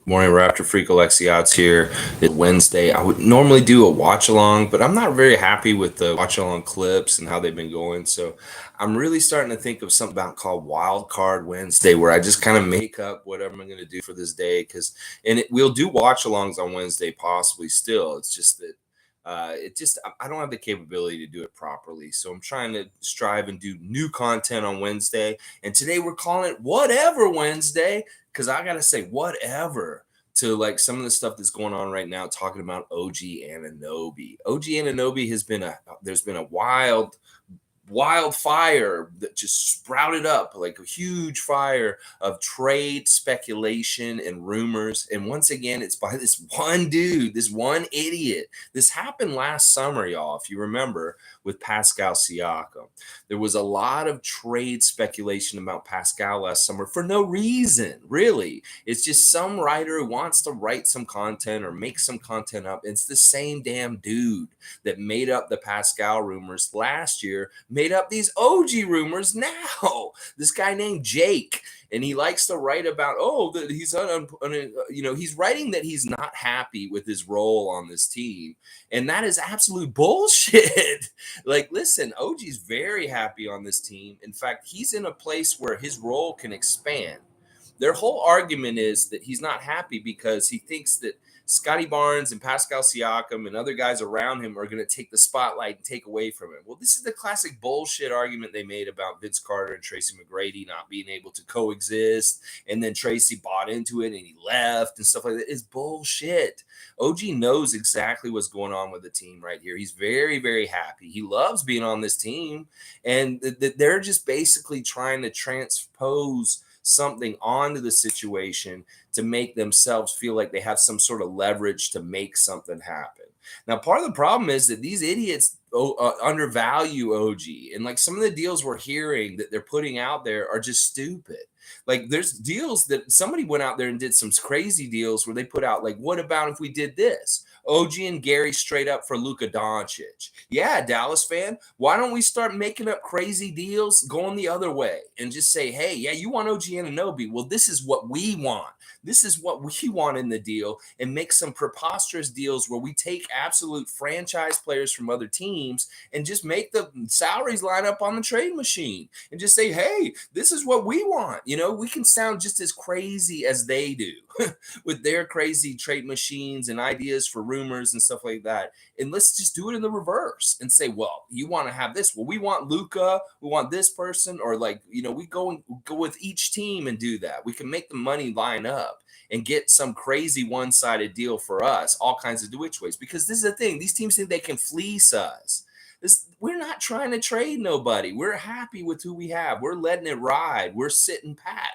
Morning, Raptor Freak Alexiot's here. It's Wednesday. I would normally do a watch along, but I'm not very happy with the watch along clips and how they've been going. So I'm really starting to think of something about called Wild Card Wednesday, where I just kind of make up whatever I'm going to do for this day. We'll do watch alongs on Wednesday, possibly still. It's just that. I don't have the capability to do it properly. So I'm trying to strive and do new content on Wednesday. And today we're calling it Whatever Wednesday because I gotta say whatever to like some of the stuff that's going on right now, talking about OG Anunoby. OG Anunoby has been there's been a wildfire that just sprouted up like a huge fire of trade speculation and rumors. And once again, it's by this one dude, this one idiot. This happened last summer, y'all. If you remember, with Pascal Siakam, there was a lot of trade speculation about Pascal last summer for no reason, really. It's just some writer who wants to write some content or make some content up. It's the same damn dude that made up the Pascal rumors last year, made up these OG rumors now. This guy named Jake, and he likes to write about that he's writing that he's not happy with his role on this team, and that is absolute bullshit. Like, listen, OG's very happy on this team. In fact, he's in a place where his role can expand. Their whole argument is that he's not happy because he thinks that Scottie Barnes and Pascal Siakam and other guys around him are going to take the spotlight and take away from him. Well, this is the classic bullshit argument they made about Vince Carter and Tracy McGrady not being able to coexist. And then Tracy bought into it and he left and stuff like that. It's bullshit. OG knows exactly what's going on with the team right here. He's very, very happy. He loves being on this team. And they're just basically trying to transpose something onto the situation to make themselves feel like they have some sort of leverage to make something happen. Now, part of the problem is that these idiots undervalue OG, and like some of the deals we're hearing that they're putting out there are just stupid. Like there's deals that somebody went out there and did some crazy deals where they put out like, what about if we did this? OG and Gary straight up for Luka Doncic. Yeah, Dallas fan, why don't we start making up crazy deals going the other way and just say, hey, yeah, you want OG Anunoby? Well, this is what we want. This is what we want in the deal, and make some preposterous deals where we take absolute franchise players from other teams and just make the salaries line up on the trade machine and just say, hey, this is what we want. We can sound just as crazy as they do with their crazy trade machines and ideas for rumors and stuff like that. And let's just do it in the reverse and say, well, you want to have this. Well, we want Luka, we want this person, or we go with each team and do that. We can make the money line up and get some crazy one-sided deal for us, all kinds of which ways. Because this is the thing. These teams think they can fleece us. We're not trying to trade nobody. We're happy with who we have. We're letting it ride. We're sitting pat.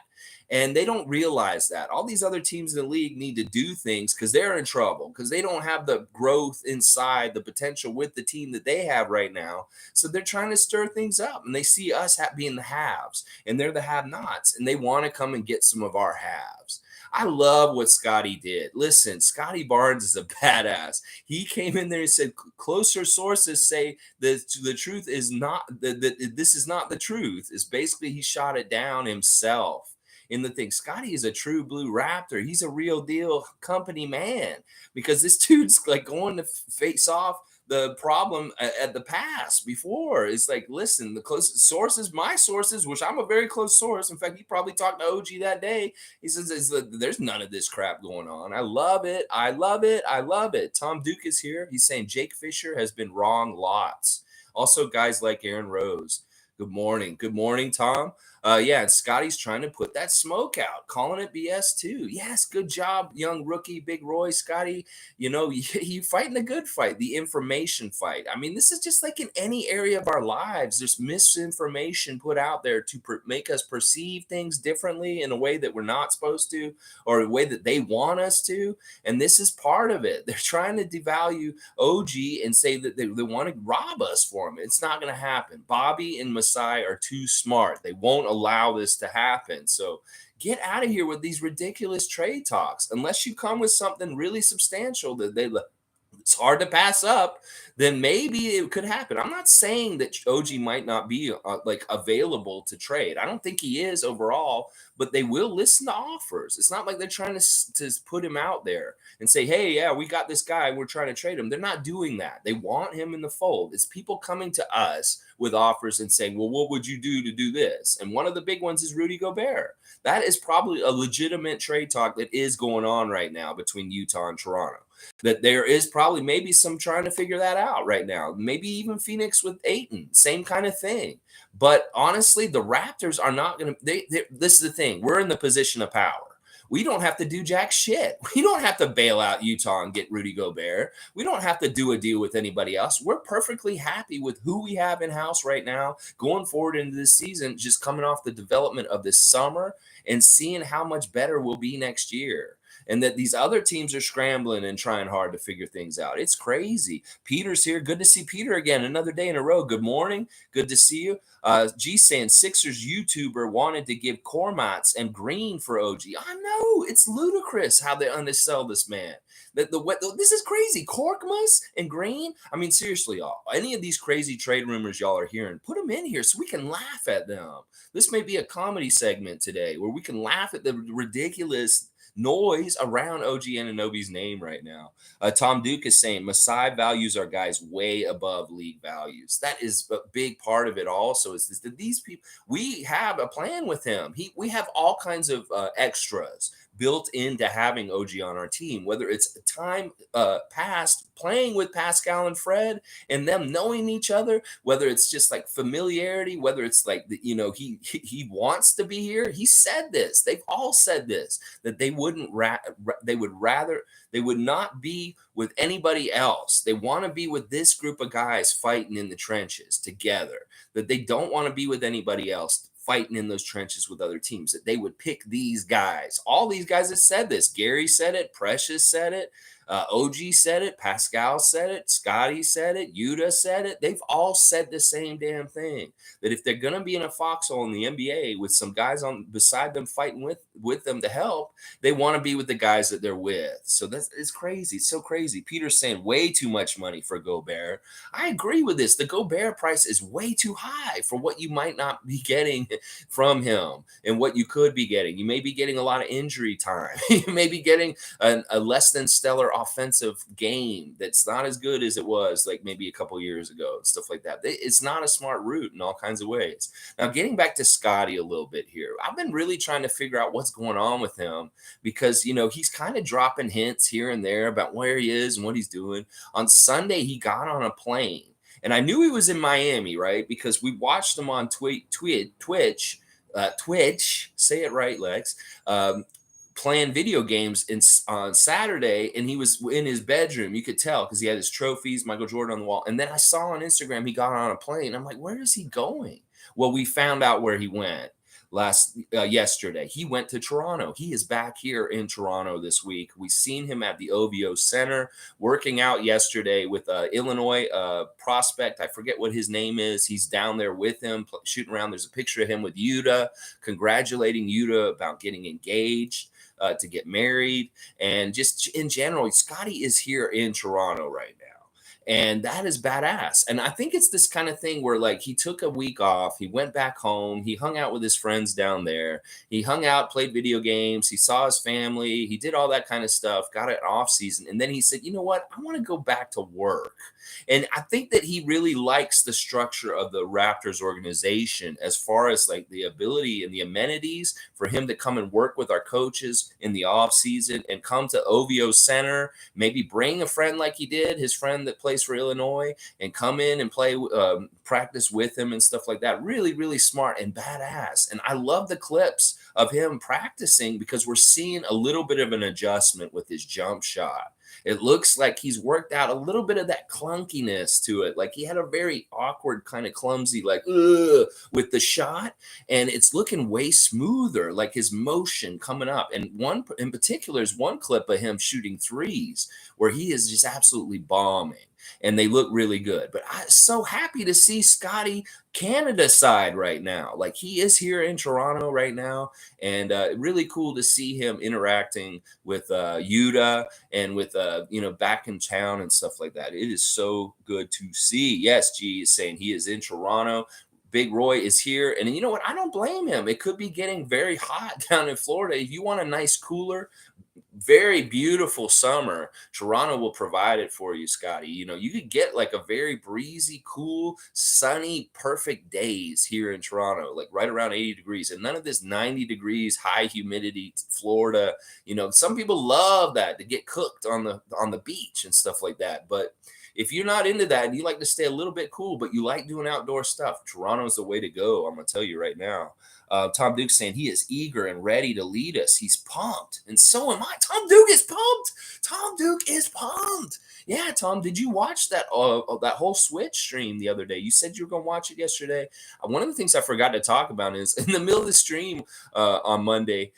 And they don't realize that. All these other teams in the league need to do things because they're in trouble, because they don't have the growth inside, the potential with the team that they have right now. So they're trying to stir things up, and they see us being the haves, and they're the have-nots, and they want to come and get some of our haves. I love what Scottie did. Listen, Scottie Barnes is a badass. He came in there and said, closer sources say that the truth is not, that this is not the truth. Is basically he shot it down himself in the thing. Scottie is a true blue Raptor. He's a real deal company man, because this dude's like going to face off the problem at the past before. It's like, listen, the closest sources, my sources, which I'm a very close source. In fact, he probably talked to OG that day. He says, there's none of this crap going on. I love it. I love it. I love it. Tom Duke is here. He's saying Jake Fisher has been wrong lots. Also, guys like Aaron Rose. Good morning. Good morning, Tom. Yeah, and Scotty's trying to put that smoke out, calling it BS too. Yes, good job, young rookie, Big Roy. Scotty, you fighting a good fight, the information fight. I mean, this is just like in any area of our lives. There's misinformation put out there to make us perceive things differently in a way that we're not supposed to, or a way that they want us to. And this is part of it. They're trying to devalue OG and say that they want to rob us for him. It's not going to happen. Bobby and Masai are too smart. They won't allow this to happen. So get out of here with these ridiculous trade talks unless you come with something really substantial that they let's hard to pass up, then maybe it could happen. I'm not saying that OG might not be like available to trade. I don't think he is overall, but they will listen to offers. It's not like they're trying to put him out there and say, hey, yeah, we got this guy, we're trying to trade him. They're not doing that. They want him in the fold. It's people coming to us with offers and saying, well, what would you do to do this? And one of the big ones is Rudy Gobert. That is probably a legitimate trade talk that is going on right now between Utah and Toronto. That there is probably maybe some trying to figure that out right now. Maybe even Phoenix with Ayton, same kind of thing. But honestly, the Raptors are not going to. This is the thing. We're in the position of power. We don't have to do jack shit. We don't have to bail out Utah and get Rudy Gobert. We don't have to do a deal with anybody else. We're perfectly happy with who we have in house right now, going forward into this season, just coming off the development of this summer and seeing how much better we'll be next year. And that these other teams are scrambling and trying hard to figure things out. It's crazy. Peter's here. Good to see Peter again. Another day in a row. Good morning. Good to see you. G saying Sixers YouTuber wanted to give Kormats and Green for OG. I know. It's ludicrous how they undersell this man. This is crazy. Korkmaz and Green. I mean, seriously, y'all. Any of these crazy trade rumors y'all are hearing, put them in here so we can laugh at them. This may be a comedy segment today where we can laugh at the ridiculous noise around OG Anunoby's name right now. Tom Duke is saying Masai values our guys way above league values. That is a big part of it also is that these people, we have a plan with him. We have all kinds of extras built into having OG on our team, whether it's time past playing with Pascal and Fred and them knowing each other, whether it's just like familiarity, whether it's like, he wants to be here. He said this. They've all said this, that they would not be with anybody else. They want to be with this group of guys fighting in the trenches together, that they don't want to be with anybody else fighting in those trenches with other teams, that they would pick these guys. All these guys that said this. Gary said it. Precious said it. OG said it. Pascal said it. Scottie said it. Yuta said it. They've all said the same damn thing. That if they're going to be in a foxhole in the NBA with some guys on beside them fighting with them to help, they want to be with the guys that they're with. So it's crazy. It's so crazy. Peter's saying way too much money for Gobert. I agree with this. The Gobert price is way too high for what you might not be getting from him and what you could be getting. You may be getting a lot of injury time. You may be getting a less than stellar offensive game that's not as good as it was like maybe a couple years ago and stuff like that. It's not a smart route in all kinds of ways. Now, getting back to Scottie a little bit here, I've been really trying to figure out what's going on with him because, he's kind of dropping hints here and there about where he is and what he's doing. On Sunday, he got on a plane. And I knew he was in Miami, right? Because we watched him on Twitch, say it right, Lex, playing video games on Saturday, and he was in his bedroom. You could tell because he had his trophies, Michael Jordan on the wall. And then I saw on Instagram he got on a plane. I'm like, where is he going? Well, we found out where he went yesterday. He went to Toronto. He is back here in Toronto this week. We seen him at the OVO Center working out yesterday with Illinois prospect. I forget what his name is. He's down there with him shooting around. There's a picture of him with Yuta, congratulating Yuta about getting engaged. To get married, and just in general, Scottie is here in Toronto right now. And that is badass. And I think it's this kind of thing where like he took a week off, he went back home, he hung out with his friends down there, he hung out, played video games, he saw his family, he did all that kind of stuff, got an off season. And then he said, you know what? I want to go back to work. And I think that he really likes the structure of the Raptors organization as far as like the ability and the amenities for him to come and work with our coaches in the off season and come to OVO Center, maybe bring a friend like he did, his friend that plays for Illinois, and come in and play, practice with him and stuff like that. Really, really smart and badass. And I love the clips of him practicing because we're seeing a little bit of an adjustment with his jump shot. It looks like he's worked out a little bit of that clunkiness to it. Like he had a very awkward, kind of clumsy, like, with the shot. And it's looking way smoother, like his motion coming up. And one in particular is one clip of him shooting threes where he is just absolutely bombing. and they look really good. But I'm so happy to see Scotty Canada side right now. Like he is here in Toronto right now, and really cool to see him interacting with Yuta and with back in town and stuff like that. It is so good to see. Yes, G is saying he is in Toronto. Big Roy is here, and you know what? I don't blame him. It could be getting very hot down in Florida. If you want a nice cooler, very beautiful summer, Toronto will provide it for you, Scotty. You could get like a very breezy, cool, sunny, perfect days here in Toronto, like right around 80 degrees, and none of this 90 degrees high humidity Florida. Some people love that to get cooked on the beach and stuff like that. But if you're not into that and you like to stay a little bit cool, but you like doing outdoor stuff, Toronto's the way to go. I'm gonna tell you right now. Tom Duke's saying he is eager and ready to lead us. He's pumped, and so am I. Tom Duke is pumped. Tom Duke is pumped. Yeah, Tom, did you watch that whole Switch stream the other day? You said you were gonna watch it yesterday. One of the things I forgot to talk about is in the middle of the stream on Monday,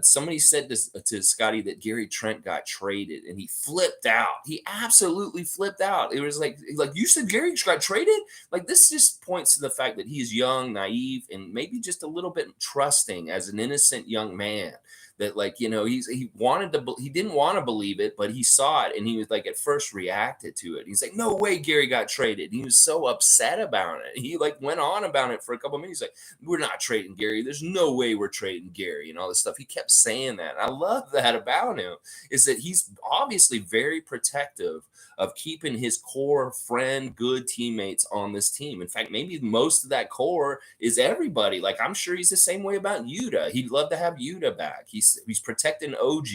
somebody said to Scotty that Gary Trent got traded, and he flipped out. He absolutely flipped out. It was like you said Gary got traded. Like this just points to the fact that he's young, naive, and maybe just a little bit trusting as an innocent young man. That he didn't want to believe it, but he saw it, and he was like at first reacted to it. He's like, no way Gary got traded. He was so upset about it. He like went on about it for a couple of minutes. Like, we're not trading Gary. There's no way we're trading Gary and all this stuff. He kept saying that. I love that about him, is that he's obviously very protective of keeping his core friend, good teammates on this team. In fact, maybe most of that core is everybody. Like, I'm sure he's the same way about Yuta. He'd love to have Yuta back. He's protecting OG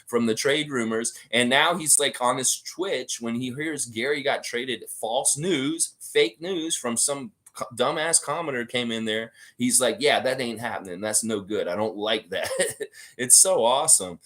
from the trade rumors. And now he's like on his Twitch when he hears Gary got traded, false news, fake news from some dumbass commenter came in there. He's like, yeah, that ain't happening. That's no good. I don't like that. It's so awesome.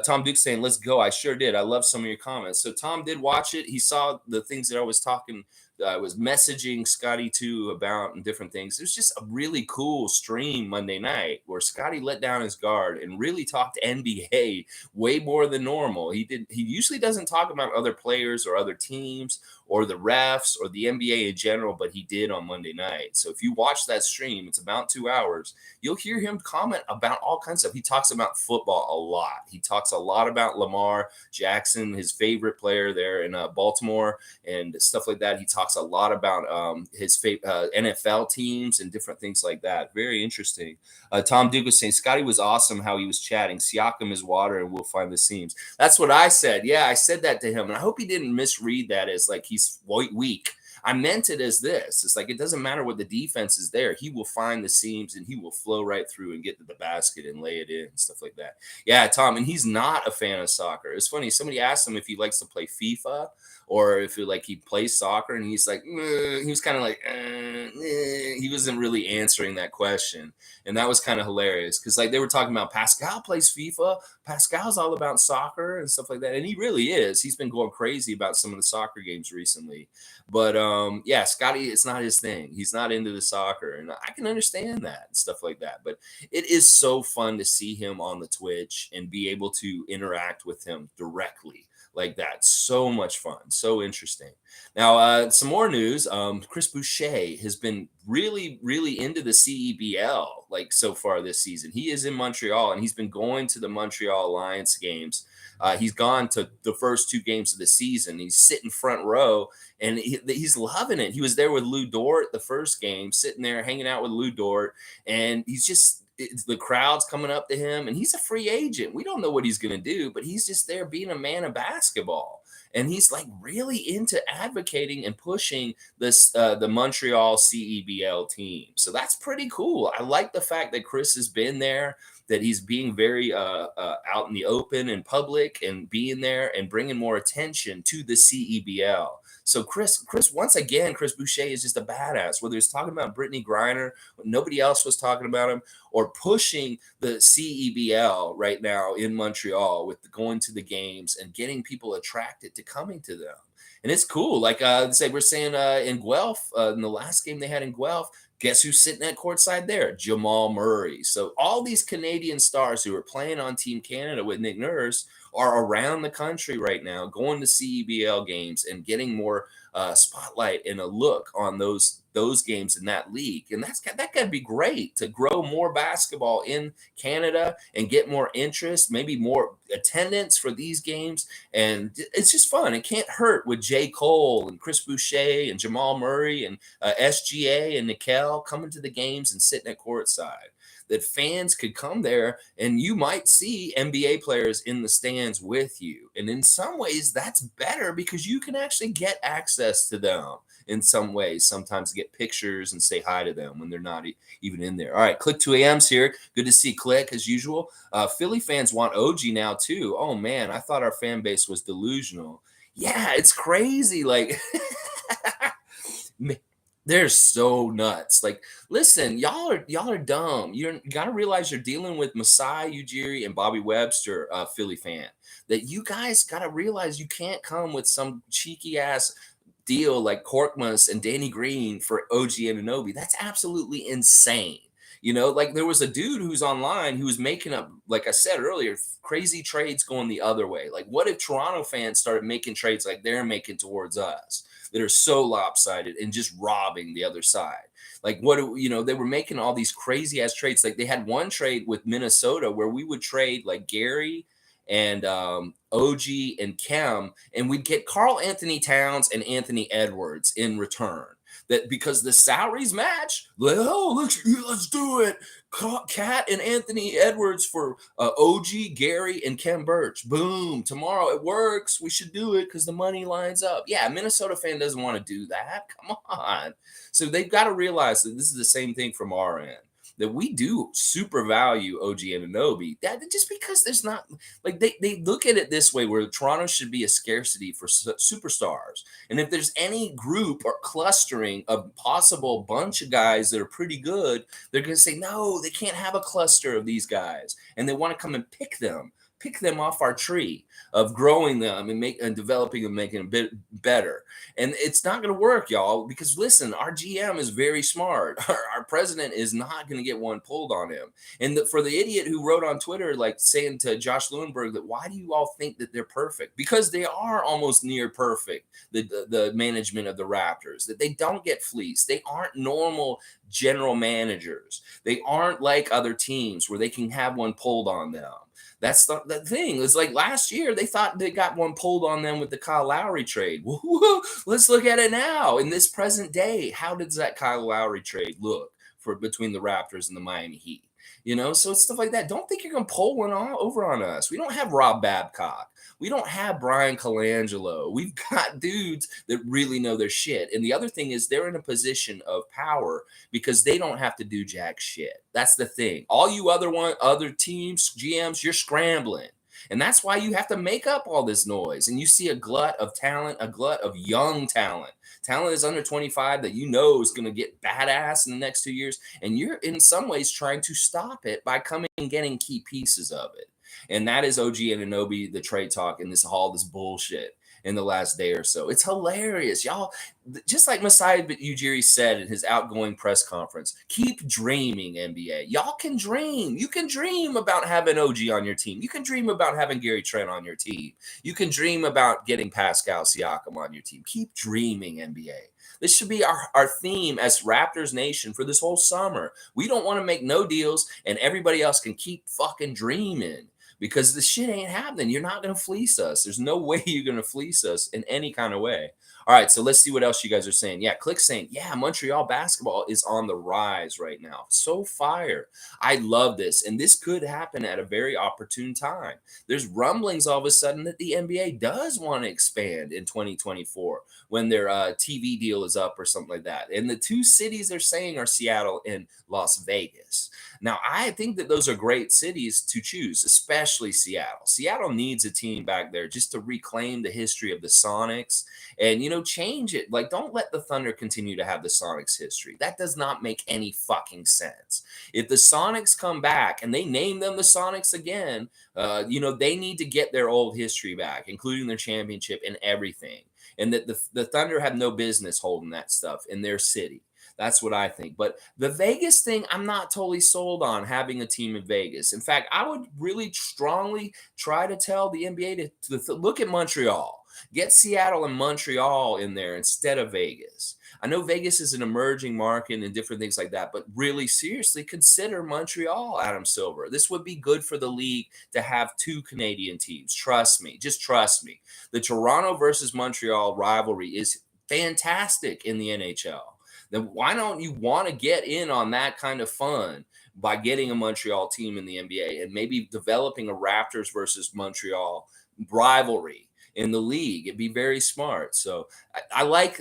Tom Duke saying, let's go. I sure did. I love some of your comments. So Tom did watch it. He saw the things that I was messaging Scotty too about and different things. It was just a really cool stream Monday night where Scotty let down his guard and really talked NBA way more than normal. He usually doesn't talk about other players or other teams or the refs or the NBA in general, but he did on Monday night. So if you watch that stream, it's about 2 hours. You'll hear him comment about all kinds of stuff. He talks about football a lot. He talks a lot about Lamar Jackson, his favorite player there in Baltimore, and stuff like that. He talks a lot about his NFL teams and different things like that. Very interesting. Tom Duke was saying Scotty was awesome how he was chatting. Siakam is water and we'll find the seams. That's what I said. Yeah, I said that to him. And I hope he didn't misread that as like he's weak. I meant it as this. It's like it doesn't matter what the defense is there. He will find the seams and he will flow right through and get to the basket and lay it in and stuff like that. Yeah, Tom, and he's not a fan of soccer. It's funny. Somebody asked him if he likes to play FIFA or if he plays soccer, and he's like, he was kind of like, he wasn't really answering that question. And that was kind of hilarious because like they were talking about Pascal plays FIFA. Pascal's all about soccer and stuff like that. And he really is. He's been going crazy about some of the soccer games recently. But yeah, Scotty, it's not his thing. He's not into the soccer. And I can understand that and stuff like that. But it is so fun to see him on the Twitch and be able to interact with him directly like that. So much fun. So interesting. Now, some more news. Chris Boucher has been really, really into the CEBL like so far this season. He is in Montreal and he's been going to the Montreal Alliance games. He's gone to the first 2 games of the season. He's sitting front row and he's loving it. He was there with Lou Dort the first game, sitting there hanging out with Lou Dort, and the crowd's coming up to him, and he's a free agent. We don't know what he's going to do, but he's just there being a man of basketball. And he's like really into advocating and pushing the Montreal CEBL team. So that's pretty cool. I like the fact that Chris has been there, that he's being very out in the open and public and being there and bringing more attention to the CEBL. So Chris, once again, Chris Boucher is just a badass, whether he's talking about Brittany Griner, nobody else was talking about him, or pushing the CEBL right now in Montreal with going to the games and getting people attracted to coming to them. And it's cool. Like say we're saying in Guelph, in the last game they had in Guelph, Guess who's sitting at courtside there? Jamal Murray. So all these Canadian stars who are playing on Team Canada with Nick Nurse are around the country right now, going to CEBL games and getting more spotlight and a look on those games in that league. And that could be great to grow more basketball in Canada and get more interest, maybe more attendance for these games. And it's just fun. It can't hurt with J. Cole and Chris Boucher and Jamal Murray and SGA and Nickel coming to the games and sitting at courtside. That fans could come there and you might see NBA players in the stands with you. And in some ways, that's better because you can actually get access to them in some ways, sometimes get pictures and say hi to them when they're not even in there. All right, Click 2AM's here. Good to see Click as usual. Philly fans want OG now too. Oh man, I thought our fan base was delusional. Yeah, it's crazy. Like, they're so nuts. Like, listen, y'all are dumb. You got to realize you're dealing with Masai Ujiri and Bobby Webster, Philly fan. That you guys got to realize you can't come with some cheeky ass deal like Korkmaz and Danny Green for OG Anunoby. That's absolutely insane. Like there was a dude who's online who was making up, like I said earlier, crazy trades going the other way. Like, what if Toronto fans started making trades like they're making towards us that are so lopsided and just robbing the other side? Like, they were making all these crazy ass trades. Like, they had one trade with Minnesota where we would trade like Gary and OG and Kem, and we'd get Karl Anthony Towns and Anthony Edwards in return. That because the salaries match, let's do it. Cat and Anthony Edwards for OG, Gary, and Kem Birch. Boom. Tomorrow it works. We should do it because the money lines up. Yeah, Minnesota fan doesn't want to do that. Come on. So they've got to realize that this is the same thing from our end. That we do super value OG Anunoby. That just because there's not like they look at it this way, where Toronto should be a scarcity for superstars. And if there's any group or clustering of possible bunch of guys that are pretty good, they're going to say, no, they can't have a cluster of these guys. And they want to come and pick them off our tree of growing them and developing them, making them a bit better. And it's not going to work, y'all, because listen, our GM is very smart. Our president is not going to get one pulled on him. And for the idiot who wrote on Twitter, like saying to Josh Lewinberg that why do you all think that they're perfect? Because they are almost near perfect, the management of the Raptors, that they don't get fleeced. They aren't normal general managers. They aren't like other teams where they can have one pulled on them. That's the thing. It's like last year, they thought they got one pulled on them with the Kyle Lowry trade. Let's look at it now. In this present day, how does that Kyle Lowry trade look for between the Raptors and the Miami Heat? So it's stuff like that. Don't think you're going to pull one over on us. We don't have Rob Babcock. We don't have Brian Colangelo. We've got dudes that really know their shit. And the other thing is they're in a position of power because they don't have to do jack shit. That's the thing. All you other teams, GMs, you're scrambling. And that's why you have to make up all this noise. And you see a glut of talent, a glut of young talent. Talent is under 25 that you know is going to get badass in the next 2 years. And you're in some ways trying to stop it by coming and getting key pieces of it. And that is OG Anunoby, the trade talk, and all this bullshit in the last day or so. It's hilarious. Y'all, just like Masai Ujiri said in his outgoing press conference, keep dreaming, NBA. Y'all can dream. You can dream about having OG on your team. You can dream about having Gary Trent on your team. You can dream about getting Pascal Siakam on your team. Keep dreaming, NBA. This should be our theme as Raptors Nation for this whole summer. We don't want to make no deals, and everybody else can keep fucking dreaming. Because the shit ain't happening. You're not going to fleece us. There's no way you're going to fleece us in any kind of way. All right, so let's see what else you guys are saying. Yeah, Click saying, yeah, Montreal basketball is on the rise right now. So fire. I love this. And this could happen at a very opportune time. There's rumblings all of a sudden that the NBA does want to expand in 2024 when their TV deal is up or something like that. And the two cities they're saying are Seattle and Las Vegas. Now, I think that those are great cities to choose, especially Seattle. Seattle needs a team back there just to reclaim the history of the Sonics and, change it. Like, don't let the Thunder continue to have the Sonics history. That does not make any fucking sense. If the Sonics come back and they name them the Sonics again, they need to get their old history back, including their championship and everything. And that the Thunder have no business holding that stuff in their city. That's what I think. But the Vegas thing, I'm not totally sold on having a team in Vegas. In fact, I would really strongly try to tell the NBA to look at Montreal. Get Seattle and Montreal in there instead of Vegas. I know Vegas is an emerging market and different things like that, but really seriously consider Montreal, Adam Silver. This would be good for the league to have two Canadian teams. Trust me, just trust me. The Toronto versus Montreal rivalry is fantastic in the NHL. Then why don't you want to get in on that kind of fun by getting a Montreal team in the NBA and maybe developing a Raptors versus Montreal rivalry in the league? It'd be very smart. So I like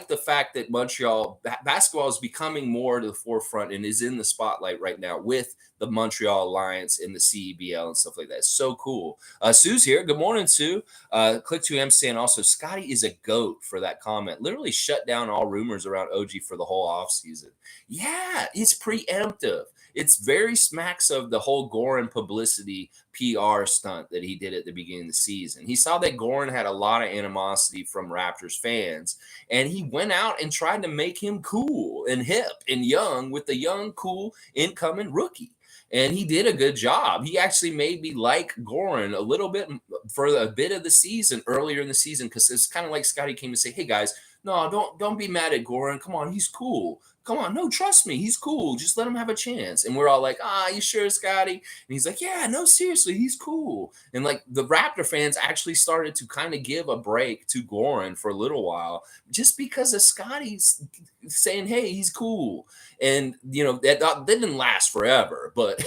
the fact that Montreal basketball is becoming more to the forefront and is in the spotlight right now with the Montreal Alliance and the CEBL and stuff like that. It's so cool. Sue's here. Good morning, Sue. Click2M saying also Scottie is a goat for that comment. Literally shut down all rumors around OG for the whole offseason. Yeah, it's preemptive. It's very smacks of the whole Goran publicity PR stunt that he did at the beginning of the season. He saw that Goran had a lot of animosity from Raptors fans, and he went out and tried to make him cool and hip and young with the young, cool incoming rookie. And he did a good job. He actually made me like Goran a little bit for a bit of the season, earlier in the season, because it's kind of like Scottie came to say, "Hey guys, no, don't be mad at Goran. Come on, he's cool. Come on, no, trust me, he's cool. Just let him have a chance." And we're all like, you sure, Scottie? And he's like, "Yeah, no, seriously, he's cool." And like the Raptor fans actually started to kind of give a break to Goran for a little while just because of Scottie's saying, "Hey, he's cool." And that didn't last forever, but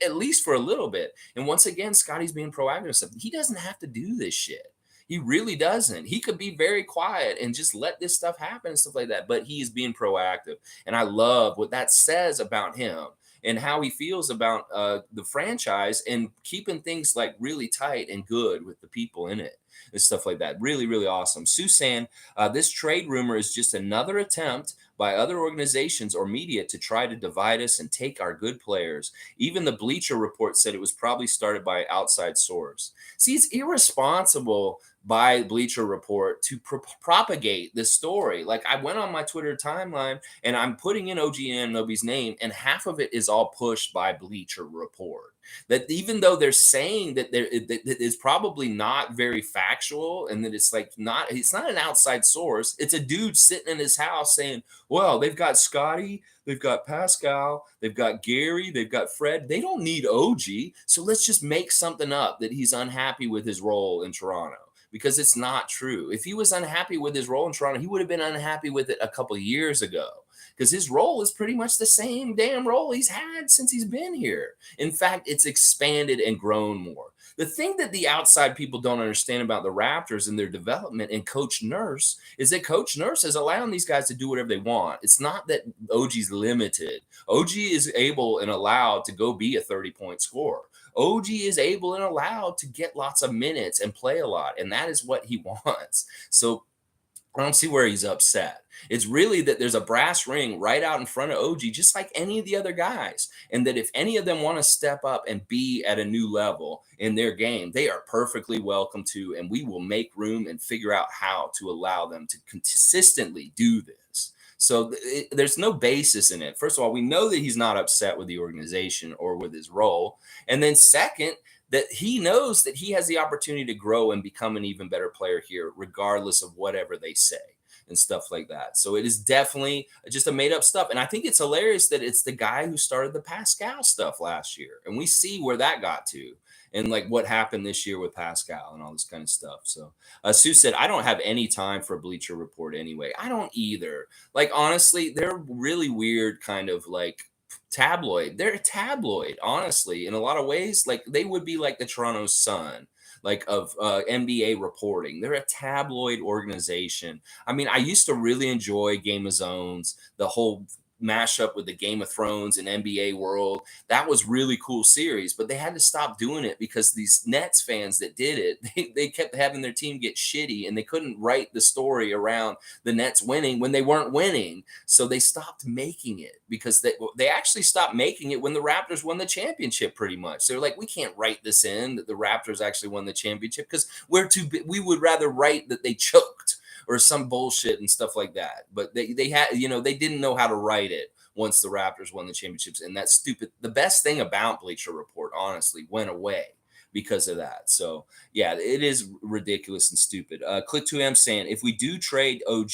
at least for a little bit. And once again, Scottie's being proactive and stuff. He doesn't have to do this shit. He really doesn't. He could be very quiet and just let this stuff happen and stuff like that. But he is being proactive. And I love what that says about him and how he feels about the franchise and keeping things like really tight and good with the people in it and stuff like that. Really, really awesome. Susan, this trade rumor is just another attempt by other organizations or media to try to divide us and take our good players. Even the Bleacher Report said it was probably started by an outside source. See, it's irresponsible by Bleacher Report to propagate this story. Like I went on my Twitter timeline and I'm putting in OG Anunoby's name, and half of it is all pushed by Bleacher Report. That even though they're saying that that is probably not very factual and that it's not an outside source. It's a dude sitting in his house saying, "Well, they've got Scottie, they've got Pascal, they've got Gary, they've got Fred. They don't need OG. So let's just make something up that he's unhappy with his role in Toronto." Because it's not true. If he was unhappy with his role in Toronto, he would have been unhappy with it a couple of years ago. Because his role is pretty much the same damn role he's had since he's been here. In fact, it's expanded and grown more. The thing that the outside people don't understand about the Raptors and their development and Coach Nurse is that Coach Nurse is allowing these guys to do whatever they want. It's not that OG's limited. OG is able and allowed to go be a 30-point scorer. OG is able and allowed to get lots of minutes and play a lot, and that is what he wants. So I don't see where he's upset. It's really that there's a brass ring right out in front of OG, just like any of the other guys. And that if any of them want to step up and be at a new level in their game, they are perfectly welcome to. And we will make room and figure out how to allow them to consistently do this. So there's no basis in it. First of all, we know that he's not upset with the organization or with his role. And then second, that he knows that he has the opportunity to grow and become an even better player here, regardless of whatever they say and stuff like that. So it is definitely just a made up stuff. And I think it's hilarious that it's the guy who started the Pascal stuff last year. And we see where that got to and like what happened this year with Pascal and all this kind of stuff. So Sue said, "I don't have any time for Bleacher Report anyway." I don't either. Like, honestly, they're really weird kind of like tabloid. They're a tabloid, honestly, in a lot of ways. Like they would be like the Toronto Sun, like of NBA reporting. They're a tabloid organization. I mean, I used to really enjoy Game of Zones, the whole mashup with the Game of Thrones and NBA world. That was really cool series, but they had to stop doing it because these Nets fans that did it, they kept having their team get shitty and they couldn't write the story around the Nets winning when they weren't winning. So they stopped making it because they actually stopped making it when the Raptors won the championship pretty much. They're like, we can't write this in that the Raptors actually won the championship because we would rather write that they choked or some bullshit and stuff like that. But they had, they didn't know how to write it once the Raptors won the championships. And that stupid, the best thing about Bleacher Report, honestly, went away because of that. So yeah, it is ridiculous and stupid. Click2M saying, if we do trade OG,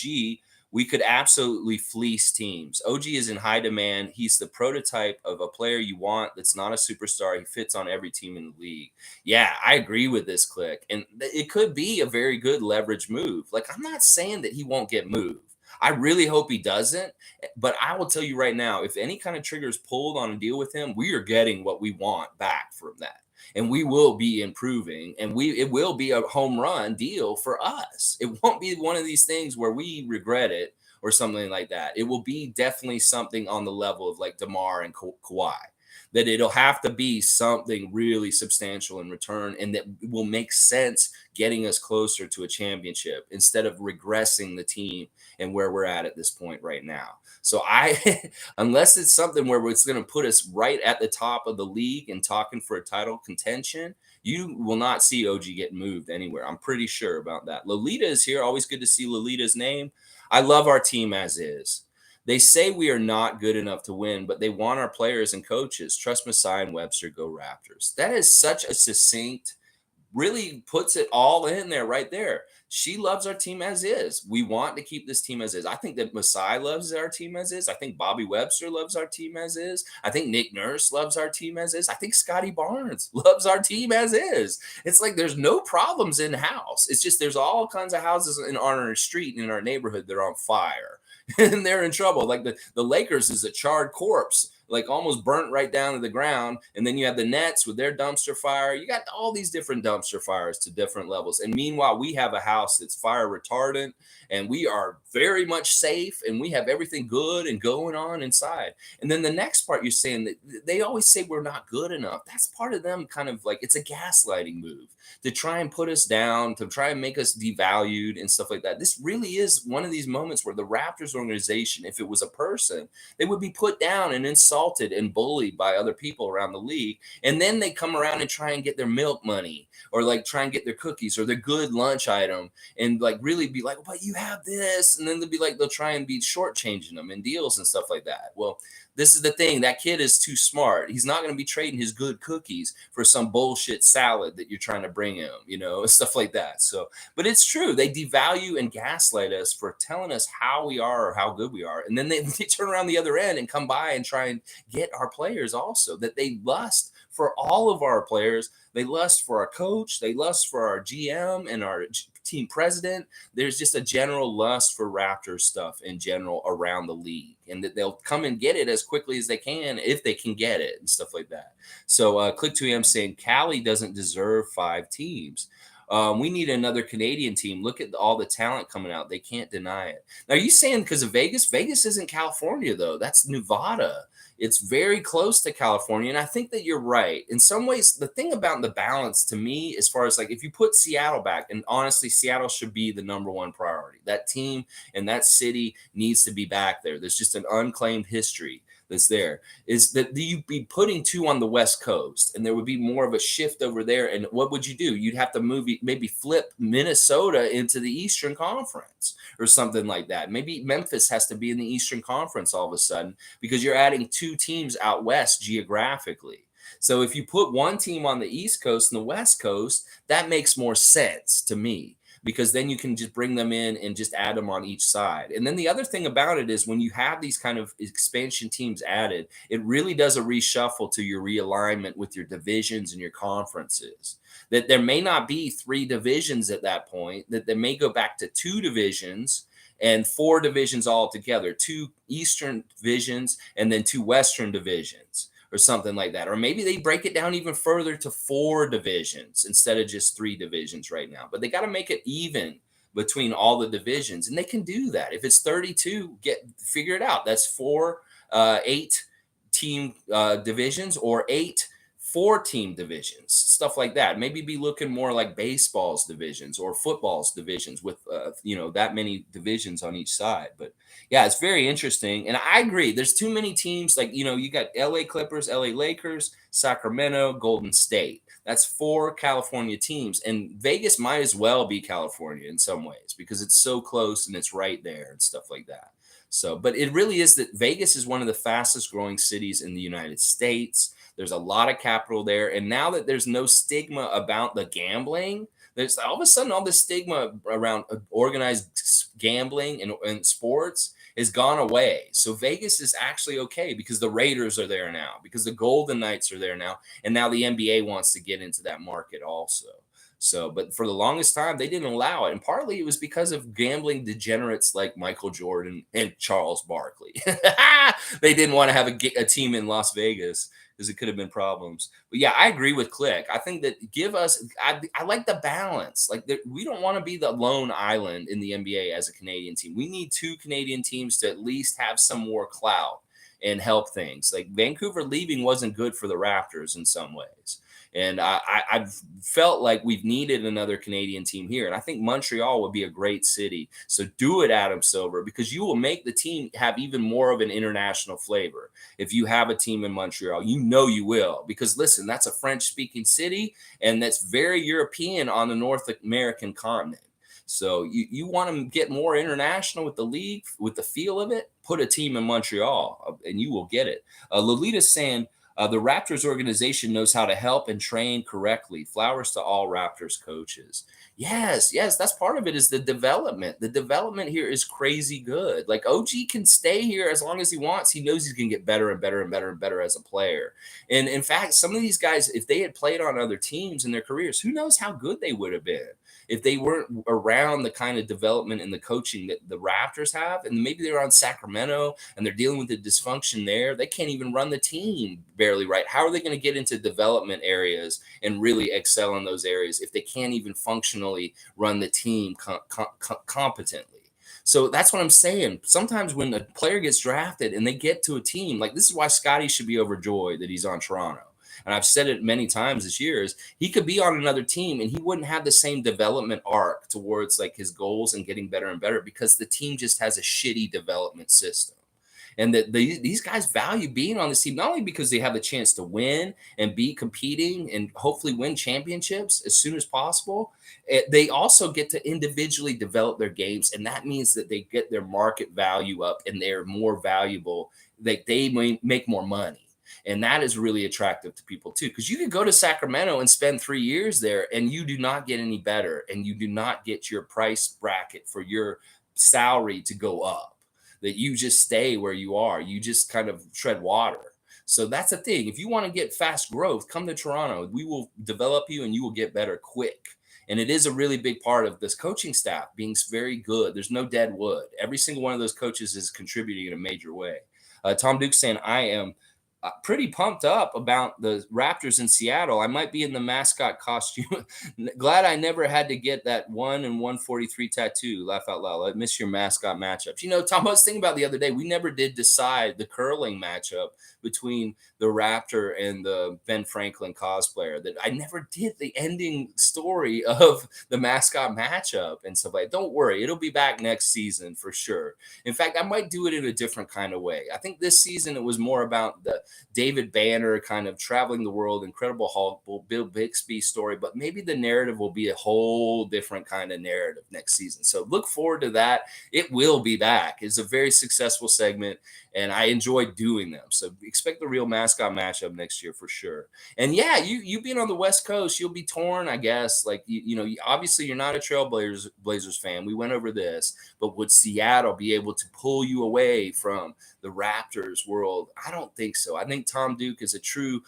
we could absolutely fleece teams. OG is in high demand. He's the prototype of a player you want that's not a superstar. He fits on every team in the league. Yeah, I agree with this, Click. And it could be a very good leverage move. Like, I'm not saying that he won't get moved. I really hope he doesn't. But I will tell you right now, if any kind of trigger is pulled on a deal with him, we are getting what we want back from that. And we will be improving, and it will be a home run deal for us. It won't be one of these things where we regret it or something like that. It will be definitely something on the level of like DeMar and Kawhi, that it'll have to be something really substantial in return, and that will make sense getting us closer to a championship instead of regressing the team and where we're at this point right now. So unless it's something where it's going to put us right at the top of the league and talking for a title contention, you will not see OG get moved anywhere. I'm pretty sure about that. Lolita is here. Always good to see Lolita's name. I love our team as is. They say we are not good enough to win, but they want our players and coaches. Trust Masai and Webster, go Raptors. That is such a succinct, really puts it all in there right there. She loves our team as is. We want to keep this team as is. I think that Masai loves our team as is. I think Bobby Webster loves our team as is. I think Nick Nurse loves our team as is. I think Scottie Barnes loves our team as is. It's like there's no problems in house. It's just there's all kinds of houses on our street and in our neighborhood that are on fire. And they're in trouble. Like the Lakers is a charred corpse, like almost burnt right down to the ground. And then you have the Nets with their dumpster fire. You got all these different dumpster fires to different levels. And meanwhile, we have a house that's fire retardant, and we are very much safe, and we have everything good and going on inside. And then the next part, you're saying that they always say we're not good enough. That's part of them kind of like, it's a gaslighting move to try and put us down, to try and make us devalued and stuff like that. This really is one of these moments where the Raptors organization, if it was a person, they would be put down and insulted and bullied by other people around the league. And then they come around and try and get their milk money, or like try and get their cookies or their good lunch item, and like really be like, but you have this. And then they'll be like, they'll try and be shortchanging them in deals and stuff like that. Well, this is the thing. That kid is too smart. He's not going to be trading his good cookies for some bullshit salad that you're trying to bring him, stuff like that. So, but it's true. They devalue and gaslight us for telling us how we are or how good we are. And then they turn around the other end and come by and try and get our players also, that they lust for all of our players. They lust for our coach. They lust for our GM and our team president. There's just a general lust for Raptors stuff in general around the league, and that they'll come and get it as quickly as they can if they can get it and stuff like that. So Click2M saying Cali doesn't deserve 5 teams. We need another Canadian team. Look at all the talent coming out. They can't deny it. Now, are you saying because of Vegas? Vegas isn't California, though. That's Nevada. It's very close to California. And I think that you're right. In some ways, the thing about the balance to me, as far as like if you put Seattle back, and honestly, Seattle should be the number one priority. That team and that city needs to be back there. There's just an unclaimed history that's there, is that you'd be putting 2 on the West Coast, and there would be more of a shift over there. And what would you do? You'd have to maybe flip Minnesota into the Eastern Conference or something like that. Maybe Memphis has to be in the Eastern Conference all of a sudden, because you're adding 2 teams out west geographically. So if you put one team on the East Coast and the West Coast, that makes more sense to me, because then you can just bring them in and just add them on each side. And then the other thing about it is when you have these kind of expansion teams added, it really does a reshuffle to your realignment with your divisions and your conferences. That there may not be 3 divisions at that point, that they may go back to 2 divisions and 4 divisions altogether, 2 Eastern divisions and then 2 Western divisions, or something like that. Or maybe they break it down even further to 4 divisions instead of just 3 divisions right now. But they got to make it even between all the divisions, and they can do that. If it's 32, figure it out. That's 4 8 team divisions, or 8 4-team divisions, stuff like that. Maybe be looking more like baseball's divisions or football's divisions with, that many divisions on each side. But yeah, it's very interesting. And I agree. There's too many teams. Like, you got LA Clippers, LA Lakers, Sacramento, Golden State. That's 4 California teams. And Vegas might as well be California in some ways because it's so close and it's right there and stuff like that. So, but it really is that Vegas is one of the fastest growing cities in the United States. There's a lot of capital there. And now that there's no stigma about the gambling, there's all of a sudden all the stigma around organized gambling and sports is gone away. So Vegas is actually okay because the Raiders are there now, because the Golden Knights are there now. And now the NBA wants to get into that market also. So, but for the longest time, they didn't allow it. And partly it was because of gambling degenerates like Michael Jordan and Charles Barkley. They didn't want to have a team in Las Vegas because it could have been problems. But yeah, I agree with Click. I think that I like the balance. Like, we don't want to be the lone island in the NBA as a Canadian team. We need 2 Canadian teams to at least have some more clout and help things. Like, Vancouver leaving wasn't good for the Raptors in some ways. And I've felt like we've needed another Canadian team here. And I think Montreal would be a great city. So do it, Adam Silver, because you will make the team have even more of an international flavor. If you have a team in Montreal, you will. Because listen, that's a French-speaking city, and that's very European on the North American continent. So you want to get more international with the league, with the feel of it, put a team in Montreal, and you will get it. Lolita's saying, the Raptors organization knows how to help and train correctly. Flowers to all Raptors coaches. Yes, that's part of it is the development. The development here is crazy good. Like, OG can stay here as long as he wants. He knows he's going to get better and better and better and better as a player. And in fact, some of these guys, if they had played on other teams in their careers, who knows how good they would have been if they weren't around the kind of development and the coaching that the Raptors have. And maybe they're on Sacramento and they're dealing with the dysfunction there. They can't even run the team barely right. How are they going to get into development areas and really excel in those areas if they can't even functionally run the team competently? So that's what I'm saying. Sometimes when a player gets drafted and they get to a team, like, this is why Scottie should be overjoyed that he's on Toronto. And I've said it many times this year, is he could be on another team and he wouldn't have the same development arc towards like his goals and getting better and better because the team just has a shitty development system. And that these guys value being on this team, not only because they have a chance to win and be competing and hopefully win championships as soon as possible, they also get to individually develop their games. And that means that they get their market value up and they're more valuable, that they may make more money. And that is really attractive to people too, because you could go to Sacramento and spend 3 years there and you do not get any better, and you do not get your price bracket for your salary to go up, that you just stay where you are. You just kind of tread water. So that's the thing. If you want to get fast growth, come to Toronto. We will develop you and you will get better quick. And it is a really big part of this coaching staff being very good. There's no dead wood. Every single one of those coaches is contributing in a major way. Tom Duke saying, I am pretty pumped up about the Raptors in Seattle. I might be in the mascot costume. Glad I never had to get that 1 and 143 tattoo. Laugh out loud. I miss your mascot matchups. Tom, I was thinking about the other day, we never did decide the curling matchup between the Raptor and the Ben Franklin cosplayer. That I never did the ending story of the mascot matchup and stuff like that. Don't worry. It'll be back next season for sure. In fact, I might do it in a different kind of way. I think this season it was more about the David Banner kind of traveling the world, Incredible Hulk, Bill Bixby story, but maybe the narrative will be a whole different kind of narrative next season. So look forward to that. It will be back. It's a very successful segment, and I enjoy doing them. So expect the real mascot matchup next year for sure. And yeah, you being on the West Coast, you'll be torn, I guess. Like, obviously you're not a Trailblazers fan. We went over this, but would Seattle be able to pull you away from the Raptors world? I don't think so. I think Tom Duke is a true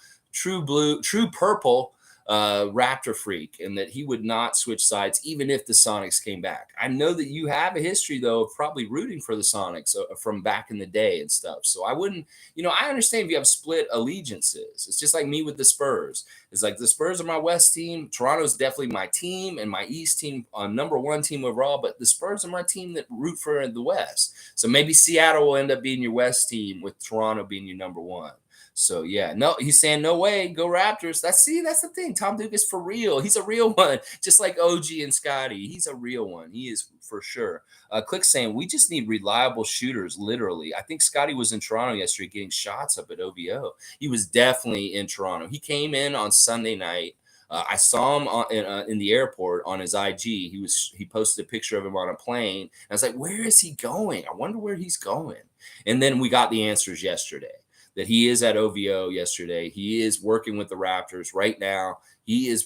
blue, true purple Raptor freak, and that he would not switch sides even if the Sonics came back. I know that you have a history though of probably rooting for the Sonics from back in the day and stuff. So I wouldn't, I understand if you have split allegiances. It's just like me with the Spurs. It's like the Spurs are my West team. Toronto's definitely my team, and my East team, number one team overall. But the Spurs are my team that root for the West. So maybe Seattle will end up being your West team with Toronto being your number one. So yeah, no, he's saying no way, go Raptors. That's the thing. Tom Duke is for real. He's a real one, just like OG and Scottie. He's a real one. He is for sure. Click saying we just need reliable shooters. Literally, I think Scottie was in Toronto yesterday getting shots up at OVO. He was definitely in Toronto. He came in on Sunday night. I saw him in the airport on his IG. He posted a picture of him on a plane. I was like, where is he going? I wonder where he's going. And then we got the answers yesterday that he is at OVO yesterday. He is working with the Raptors right now. He's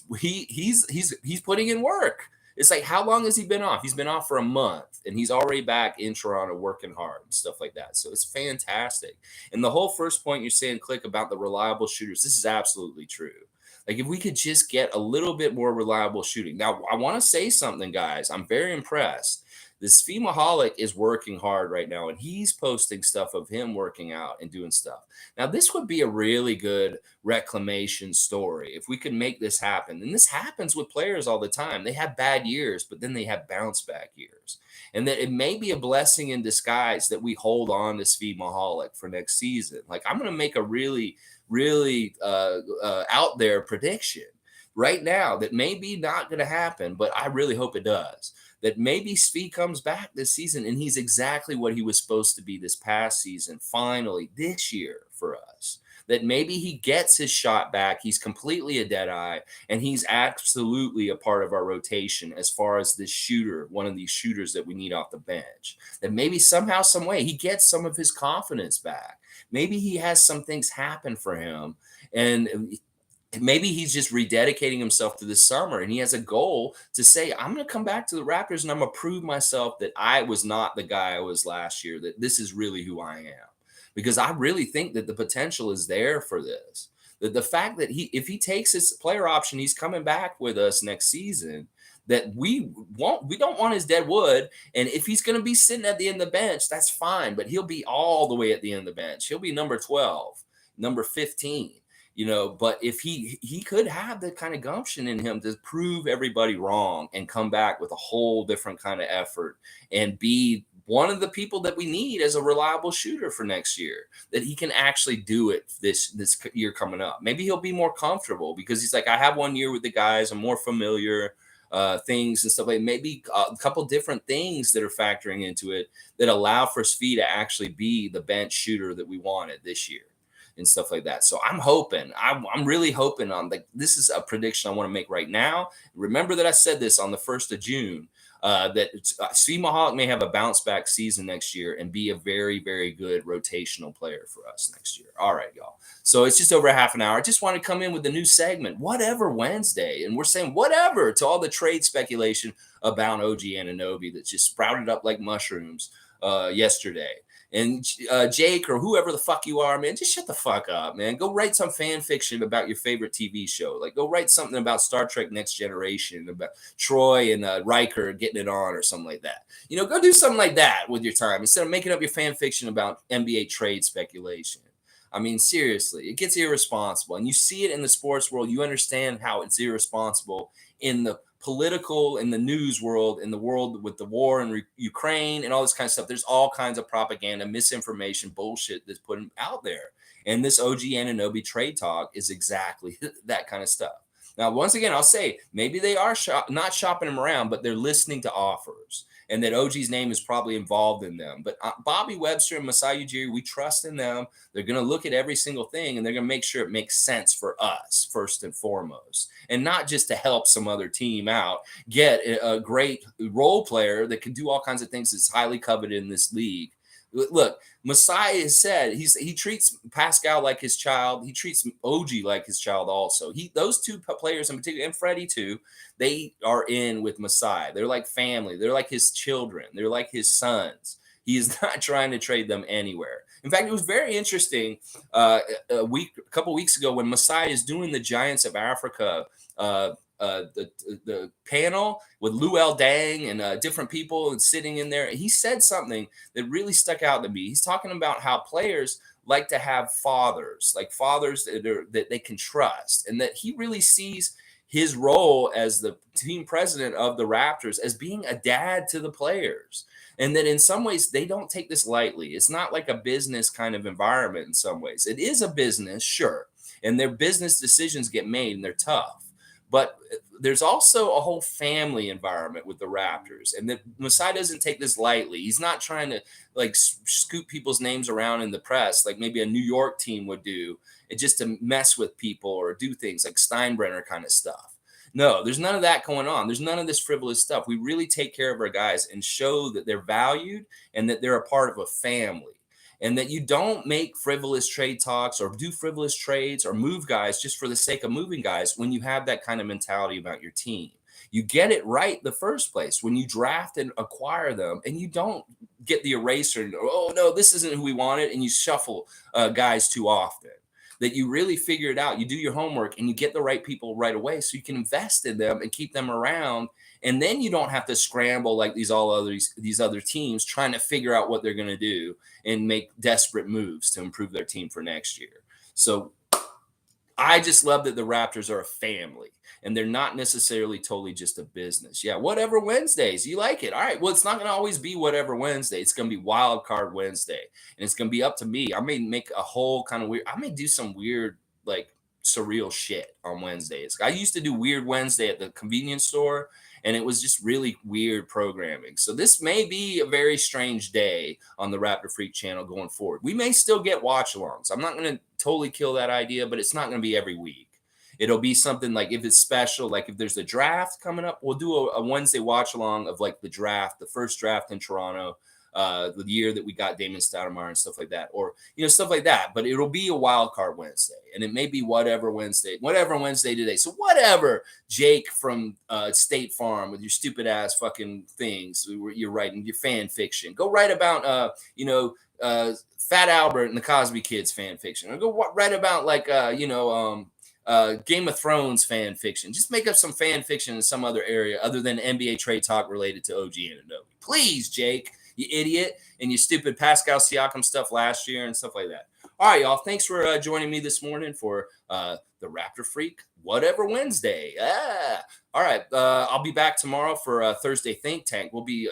putting in work. It's like, how long has he been off? He's been off for a month, and he's already back in Toronto working hard and stuff like that. So it's fantastic. And the whole first point you're saying, Click, about the reliable shooters, this is absolutely true. Like, if we could just get a little bit more reliable shooting. Now, I want to say something, guys. I'm very impressed. This Femaholic is working hard right now, and he's posting stuff of him working out and doing stuff. Now, this would be a really good reclamation story if we could make this happen. And this happens with players all the time. They have bad years, but then they have bounce back years. And that it may be a blessing in disguise that we hold on to Femaholic for next season. Like, I'm going to make a really out there prediction right now that may be not going to happen, but I really hope it does. That maybe Svi comes back this season and he's exactly what he was supposed to be this past season, finally, this year for us. That maybe he gets his shot back, he's completely a dead eye, and he's absolutely a part of our rotation as far as this shooter, one of these shooters that we need off the bench. That maybe somehow, some way, he gets some of his confidence back. Maybe he has some things happen for him, and maybe he's just rededicating himself to this summer, and he has a goal to say, I'm going to come back to the Raptors and I'm going to prove myself that I was not the guy I was last year, that this is really who I am. Because I really think that the potential is there for this. That the fact that if he takes his player option, he's coming back with us next season. That we don't want his dead wood. And if he's going to be sitting at the end of the bench, that's fine. But he'll be all the way at the end of the bench. He'll be number 12, number 15. But if he could have the kind of gumption in him to prove everybody wrong and come back with a whole different kind of effort and be one of the people that we need as a reliable shooter for next year, that he can actually do it this year coming up. Maybe he'll be more comfortable because he's like, I have 1 year with the guys, I'm more familiar, things and stuff like maybe a couple different things that are factoring into it that allow for Svi to actually be the bench shooter that we wanted this year and stuff like that. So I'm really hoping on, like, this is a prediction I want to make right now. Remember that I said this on the 1st of June, that Femaholic may have a bounce back season next year and be a very, very good rotational player for us next year. All right, y'all. So it's just over half an hour. I just want to come in with a new segment, Whatever Wednesday. And we're saying whatever to all the trade speculation about OG Anunoby that just sprouted up like mushrooms yesterday. And Jake or whoever the fuck you are, man, just shut the fuck up, man. Go write some fan fiction about your favorite TV show. Like, go write something about Star Trek Next Generation, about Troy and Riker getting it on or something like that. Go do something like that with your time instead of making up your fan fiction about NBA trade speculation. I mean, seriously, it gets irresponsible. And you see it in the sports world. You understand how it's irresponsible in the political, in the news world, in the world with the war in Ukraine and all this kind of stuff. There's all kinds of propaganda, misinformation, bullshit that's put out there. And this OG Anunoby trade talk is exactly that kind of stuff. Now, once again, I'll say maybe they are not shopping him around, but they're listening to offers. And that OG's name is probably involved in them. But Bobby Webster and Masai Ujiri, we trust in them. They're going to look at every single thing, and they're going to make sure it makes sense for us, first and foremost. And not just to help some other team out, get a great role player that can do all kinds of things that's highly coveted in this league. Look, Masai has said he treats Pascal like his child. He treats OG like his child also. Those two players in particular, and Freddie too, they are in with Masai. They're like family. They're like his children. They're like his sons. He is not trying to trade them anywhere. In fact, it was very interesting a couple weeks ago when Masai is doing the Giants of Africa the panel with Luol Deng and different people sitting in there. He said something that really stuck out to me. He's talking about how players like to have fathers, like fathers that they can trust, and that he really sees his role as the team president of the Raptors as being a dad to the players. And that in some ways they don't take this lightly. It's not like a business kind of environment in some ways. It is a business, sure. And their business decisions get made and they're tough. But there's also a whole family environment with the Raptors. And that Masai doesn't take this lightly. He's not trying to like scoop people's names around in the press like maybe a New York team would do, just to mess with people or do things like Steinbrenner kind of stuff. No, there's none of that going on. There's none of this frivolous stuff. We really take care of our guys and show that they're valued and that they're a part of a family. And that you don't make frivolous trade talks or do frivolous trades or move guys just for the sake of moving guys when you have that kind of mentality about your team. You get it right the first place when you draft and acquire them, and you don't get the eraser. Oh, no, this isn't who we wanted. And you shuffle guys too often. That you really figure it out. You do your homework and you get the right people right away so you can invest in them and keep them around. And then you don't have to scramble like these other teams trying to figure out what they're going to do and make desperate moves to improve their team for next year. So I just love that the Raptors are a family and they're not necessarily totally just a business. Yeah, whatever Wednesdays. You like it. All right. Well, it's not going to always be whatever Wednesday. It's going to be Wild Card Wednesday. And it's going to be up to me. I may make a whole kind of weird, I may do some weird, like surreal shit on Wednesdays. I used to do Weird Wednesday at the convenience store, and it was just really weird programming. So this may be a very strange day on the Raptor Freak channel going forward. We may still get watch alongs. I'm not going to totally kill that idea, but it's not going to be every week. It'll be something like if it's special, like if there's a draft coming up, we'll do a Wednesday watch along of like the draft, the first draft in Toronto, the year that we got Damon Stoudemire and stuff like that, or stuff like that. But it'll be a Wild Card Wednesday, and it may be whatever Wednesday today. So whatever, Jake from State Farm with your stupid ass fucking things you're writing, your fan fiction. Go write about Fat Albert and the Cosby Kids fan fiction, or go write about like Game of Thrones fan fiction. Just make up some fan fiction in some other area other than NBA trade talk related to OG Anunoby. Please, Jake, you idiot, and you stupid Pascal Siakam stuff last year and stuff like that. All right, y'all. Thanks for joining me this morning for the Raptor Freak Whatever Wednesday. All right. I'll be back tomorrow for Thursday Think Tank. We'll be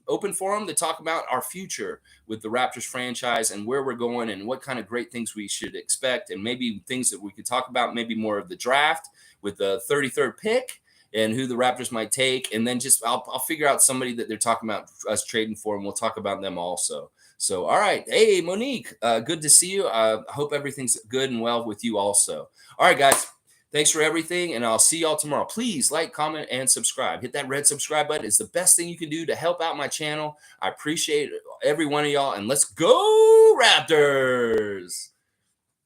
open forum to talk about our future with the Raptors franchise and where we're going and what kind of great things we should expect, and maybe things that we could talk about, maybe more of the draft with the 33rd pick and who the Raptors might take. And then just I'll figure out somebody that they're talking about us trading for, and we'll talk about them also. So, all right. Hey, Monique, good to see you. I hope everything's good and well with you also. All right, guys. Thanks for everything, and I'll see y'all tomorrow. Please like, comment, and subscribe. Hit that red subscribe button. It's the best thing you can do to help out my channel. I appreciate every one of y'all, and let's go Raptors!